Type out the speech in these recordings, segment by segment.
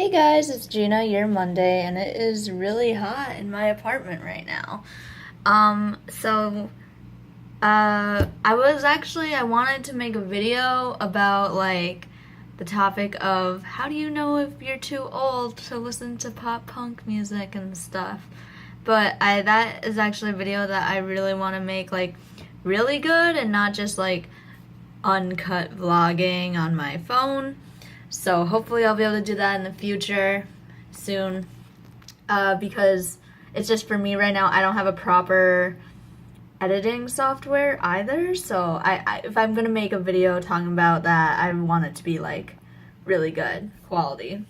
Hey guys, it's Gina, your Monday, and it is really hot in my apartment right now. I wanted to make a video about the topic of how do you know if you're too old to listen to pop punk music and stuff. That is actually a video that I really want to make really good and not just uncut vlogging on my phone. So hopefully I'll be able to do that in the future soon, because it's just for me right now. I don't have a proper editing software either. So if I'm gonna make a video talking about that, I want it to be really good quality.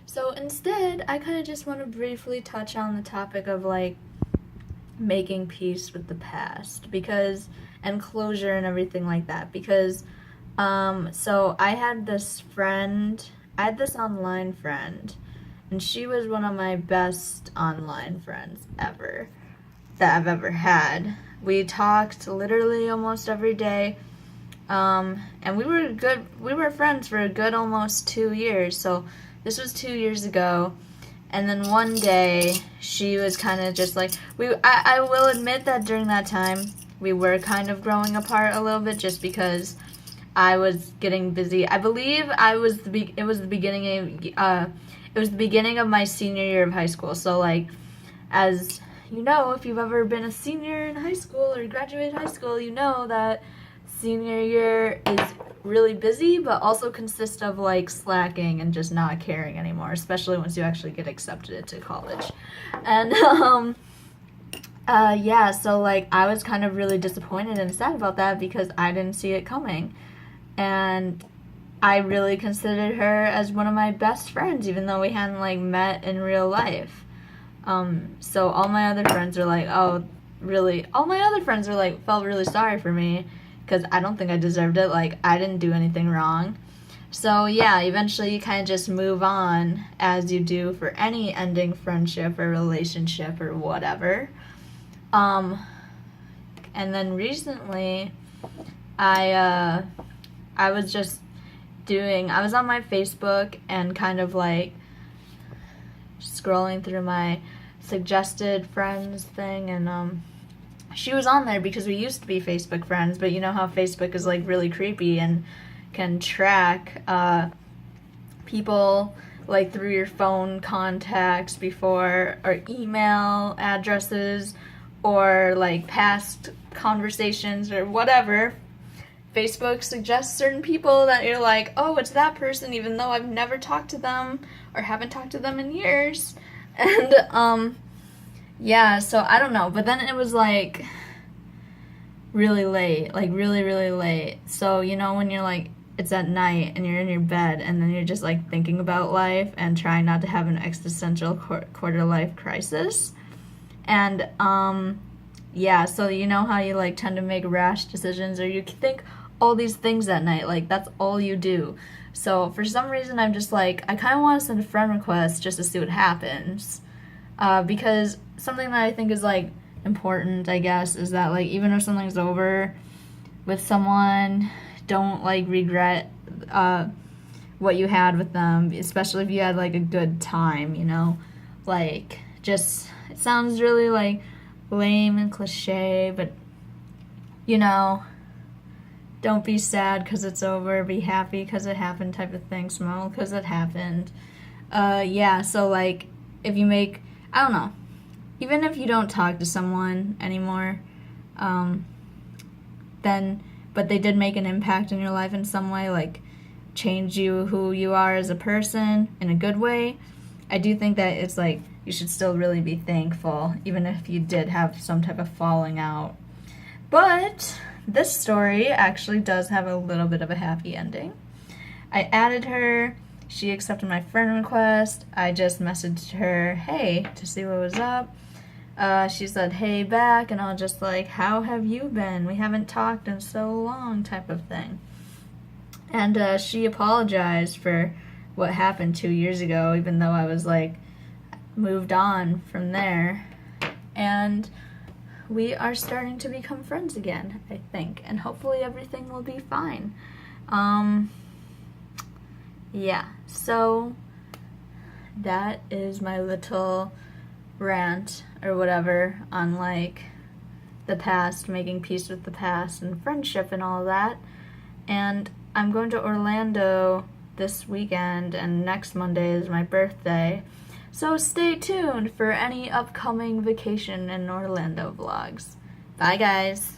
So instead, I kind of just want to briefly touch on the topic of making peace with the past, and closure and everything like that, because so I had this online friend, and she was one of my best online friends ever that I've ever had. We talked literally almost every day, and we were friends for a good almost 2 years, so this was 2 years ago. And then one day, she was kind of just I will admit that during that time, we were kind of growing apart a little bit, just because I was getting busy. I believe it was the beginning of my senior year of high school. So as you know, if you've ever been a senior in high school or graduated high school, you know that senior year is really busy, but also consists of slacking and just not caring anymore, especially once you actually get accepted into college. And yeah, so I was kind of really disappointed and sad about that because I didn't see it coming. And I really considered her as one of my best friends, even though we hadn't met in real life. So all my other friends are all my other friends are felt really sorry for me because I don't think I deserved it. I didn't do anything wrong. So yeah, eventually you kind of just move on, as you do for any ending friendship or relationship or whatever. And then recently, I was on my Facebook and kind of scrolling through my suggested friends thing, and she was on there because we used to be Facebook friends, but you know how Facebook is really creepy and can track people through your phone contacts before, or email addresses, or past conversations or whatever. Facebook suggests certain people that you're oh, it's that person, even though I've never talked to them or haven't talked to them in years. And yeah, so I don't know, but then it was really late, really, really late. So you know when you're it's at night and you're in your bed and then you're just thinking about life and trying not to have an existential quarter life crisis. And yeah, so you know how you tend to make rash decisions, or you think all these things at night, that's all you do. So for some reason I'm just I kind of want to send a friend request just to see what happens, because something that I think is important, I guess, is that even if something's over with someone, don't regret what you had with them, especially if you had a good time, you know. Just, it sounds really lame and cliche, but you know, don't be sad because it's over, be happy because it happened type of thing, smile because it happened. Yeah, so if you make, I don't know, even if you don't talk to someone anymore, but they did make an impact in your life in some way, change you, who you are as a person in a good way, I do think that it's you should still really be thankful, even if you did have some type of falling out. But this story actually does have a little bit of a happy ending. I added her, she accepted my friend request, I just messaged her, hey, to see what was up. She said, hey, back, and I was just how have you been? We haven't talked in so long, type of thing. And she apologized for what happened 2 years ago, even though I was moved on from there. And we are starting to become friends again, I think, and hopefully everything will be fine. yeah, so that is my little rant or whatever on like the past, making peace with the past and friendship and all that. And I'm going to Orlando this weekend, and next Monday is my birthday. So stay tuned for any upcoming vacation in Orlando vlogs. Bye, guys.